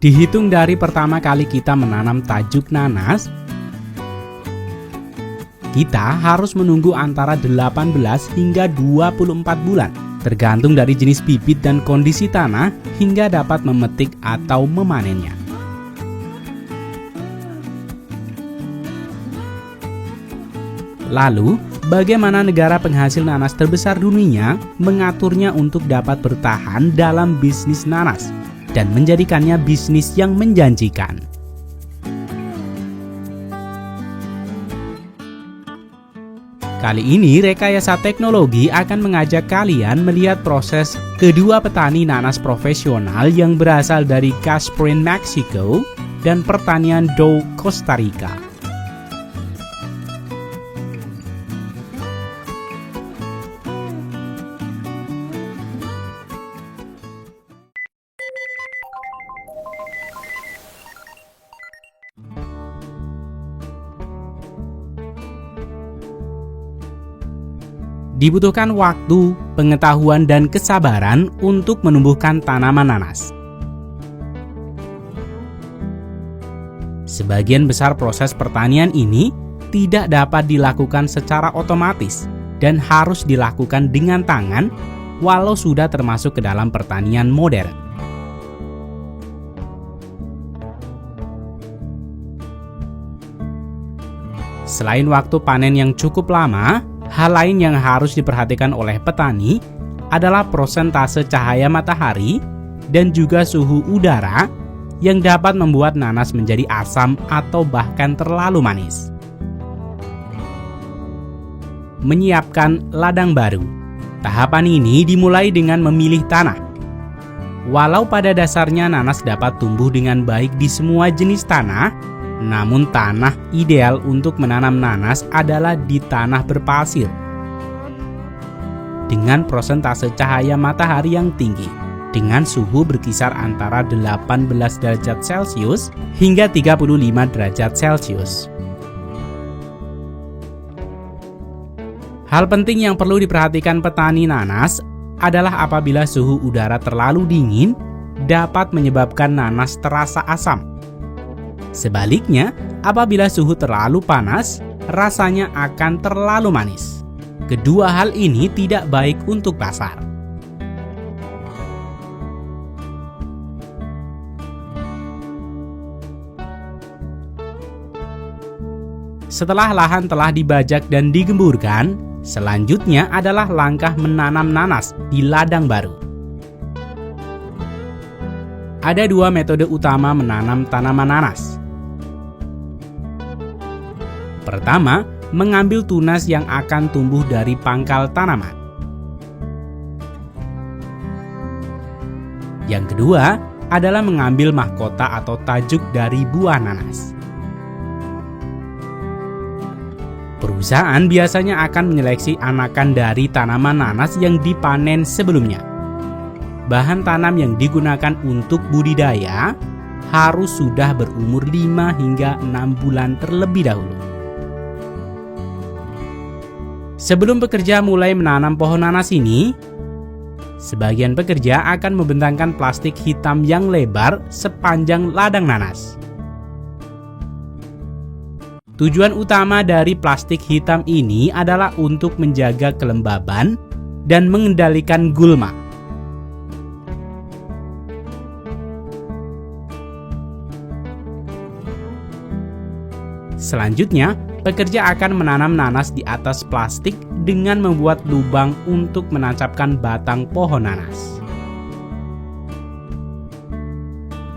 Dihitung dari pertama kali kita menanam tajuk nanas, kita harus menunggu antara 18 hingga 24 bulan, tergantung dari jenis bibit dan kondisi tanah hingga dapat memetik atau memanennya. Lalu, bagaimana negara penghasil nanas terbesar dunia mengaturnya untuk dapat bertahan dalam bisnis nanas dan menjadikannya bisnis yang menjanjikan? Kali ini Rekayasa Teknologi akan mengajak kalian melihat proses kedua petani nanas profesional yang berasal dari Casperin, Meksiko dan pertanian Dow, Costa Rica. Dibutuhkan waktu, pengetahuan, dan kesabaran untuk menumbuhkan tanaman nanas. Sebagian besar proses pertanian ini tidak dapat dilakukan secara otomatis dan harus dilakukan dengan tangan walau sudah termasuk ke dalam pertanian modern. Selain waktu panen yang cukup lama, hal lain yang harus diperhatikan oleh petani adalah persentase cahaya matahari dan juga suhu udara yang dapat membuat nanas menjadi asam atau bahkan terlalu manis. Menyiapkan ladang baru. Tahapan ini dimulai dengan memilih tanah. Walau pada dasarnya nanas dapat tumbuh dengan baik di semua jenis tanah, namun tanah ideal untuk menanam nanas adalah di tanah berpasir dengan persentase cahaya matahari yang tinggi, dengan suhu berkisar antara 18 derajat Celcius hingga 35 derajat Celcius. Hal penting yang perlu diperhatikan petani nanas adalah apabila suhu udara terlalu dingin dapat menyebabkan nanas terasa asam. Sebaliknya, apabila suhu terlalu panas, rasanya akan terlalu manis. Kedua hal ini tidak baik untuk pasar. Setelah lahan telah dibajak dan digemburkan, selanjutnya adalah langkah menanam nanas di ladang baru. Ada dua metode utama menanam tanaman nanas. Pertama, mengambil tunas yang akan tumbuh dari pangkal tanaman. Yang kedua adalah mengambil mahkota atau tajuk dari buah nanas. Perusahaan biasanya akan menyeleksi anakan dari tanaman nanas yang dipanen sebelumnya. Bahan tanam yang digunakan untuk budidaya harus sudah berumur 5 hingga 6 bulan terlebih dahulu. Sebelum pekerja mulai menanam pohon nanas ini, sebagian pekerja akan membentangkan plastik hitam yang lebar sepanjang ladang nanas. Tujuan utama dari plastik hitam ini adalah untuk menjaga kelembaban dan mengendalikan gulma. Selanjutnya, pekerja akan menanam nanas di atas plastik dengan membuat lubang untuk menancapkan batang pohon nanas.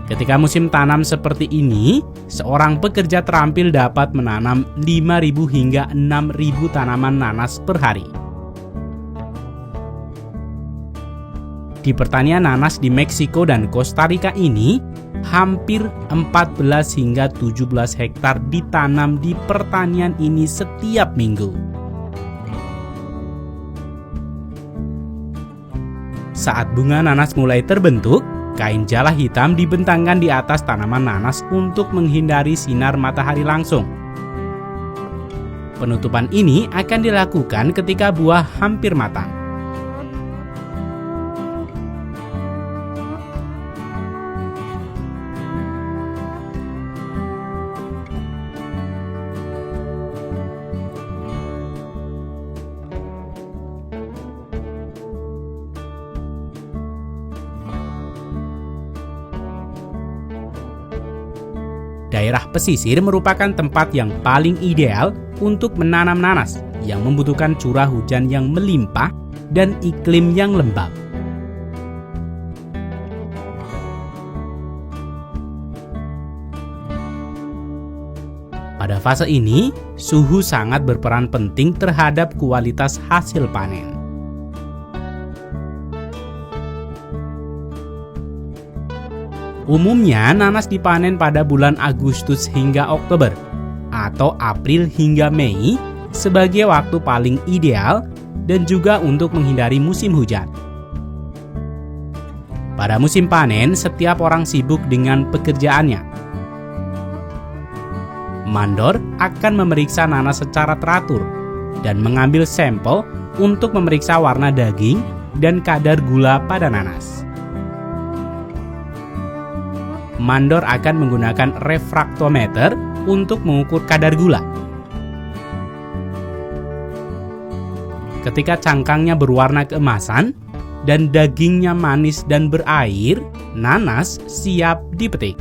Ketika musim tanam seperti ini, seorang pekerja terampil dapat menanam 5.000 hingga 6.000 tanaman nanas per hari. Di pertanian nanas di Meksiko dan Costa Rica ini, hampir 14 hingga 17 hektar ditanam di pertanian ini setiap minggu. Saat bunga nanas mulai terbentuk, kain jala hitam dibentangkan di atas tanaman nanas untuk menghindari sinar matahari langsung. Penutupan ini akan dilakukan ketika buah hampir matang. Daerah pesisir merupakan tempat yang paling ideal untuk menanam nanas yang membutuhkan curah hujan yang melimpah dan iklim yang lembab. Pada fase ini, suhu sangat berperan penting terhadap kualitas hasil panen. Umumnya, nanas dipanen pada bulan Agustus hingga Oktober, atau April hingga Mei, sebagai waktu paling ideal dan juga untuk menghindari musim hujan. Pada musim panen, setiap orang sibuk dengan pekerjaannya. Mandor akan memeriksa nanas secara teratur dan mengambil sampel untuk memeriksa warna daging dan kadar gula pada nanas. Mandor akan menggunakan refraktometer untuk mengukur kadar gula. Ketika cangkangnya berwarna keemasan dan dagingnya manis dan berair, nanas siap dipetik.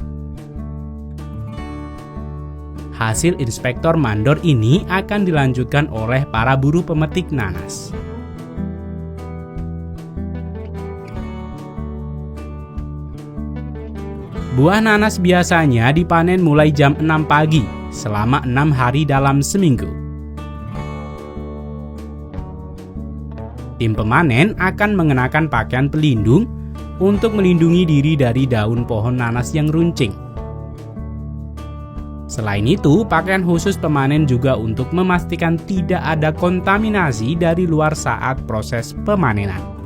Hasil inspektor mandor ini akan dilanjutkan oleh para buruh pemetik nanas. Buah nanas biasanya dipanen mulai jam 6 pagi selama 6 hari dalam seminggu. Tim pemanen akan mengenakan pakaian pelindung untuk melindungi diri dari daun pohon nanas yang runcing. Selain itu, pakaian khusus pemanen juga untuk memastikan tidak ada kontaminasi dari luar saat proses pemanenan.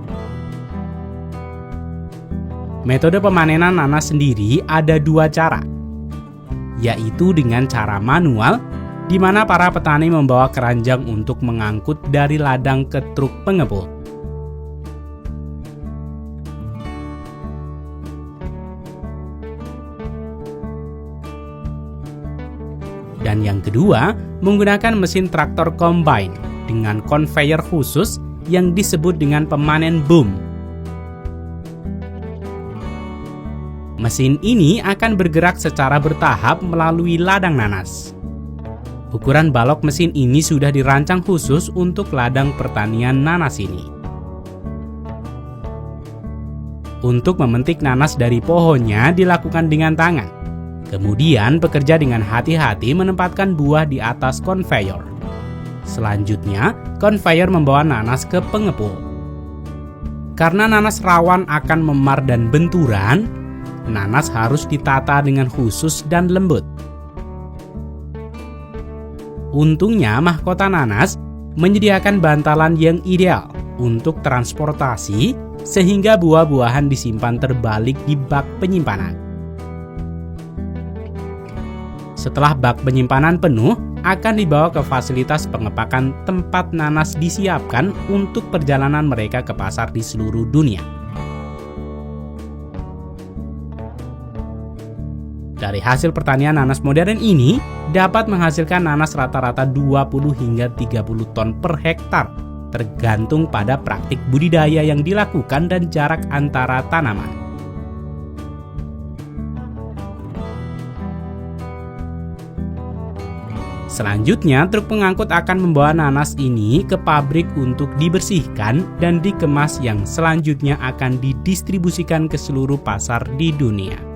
Metode pemanenan nanas sendiri ada 2 cara, yaitu dengan cara manual, di mana para petani membawa keranjang untuk mengangkut dari ladang ke truk pengepul. Dan yang kedua, menggunakan mesin traktor combine dengan conveyor khusus yang disebut dengan pemanen boom. Mesin ini akan bergerak secara bertahap melalui ladang nanas. Ukuran balok mesin ini sudah dirancang khusus untuk ladang pertanian nanas ini. Untuk memetik nanas dari pohonnya dilakukan dengan tangan. Kemudian pekerja dengan hati-hati menempatkan buah di atas konveyor. Selanjutnya, konveyor membawa nanas ke pengepul. Karena nanas rawan akan memar dan benturan, nanas harus ditata dengan khusus dan lembut. Untungnya, mahkota nanas menyediakan bantalan yang ideal untuk transportasi sehingga buah-buahan disimpan terbalik di bak penyimpanan. Setelah bak penyimpanan penuh, akan dibawa ke fasilitas pengepakan tempat nanas disiapkan untuk perjalanan mereka ke pasar di seluruh dunia. Dari hasil pertanian nanas modern ini, dapat menghasilkan nanas rata-rata 20 hingga 30 ton per hektar, tergantung pada praktik budidaya yang dilakukan dan jarak antara tanaman. Selanjutnya, truk pengangkut akan membawa nanas ini ke pabrik untuk dibersihkan dan dikemas yang selanjutnya akan didistribusikan ke seluruh pasar di dunia.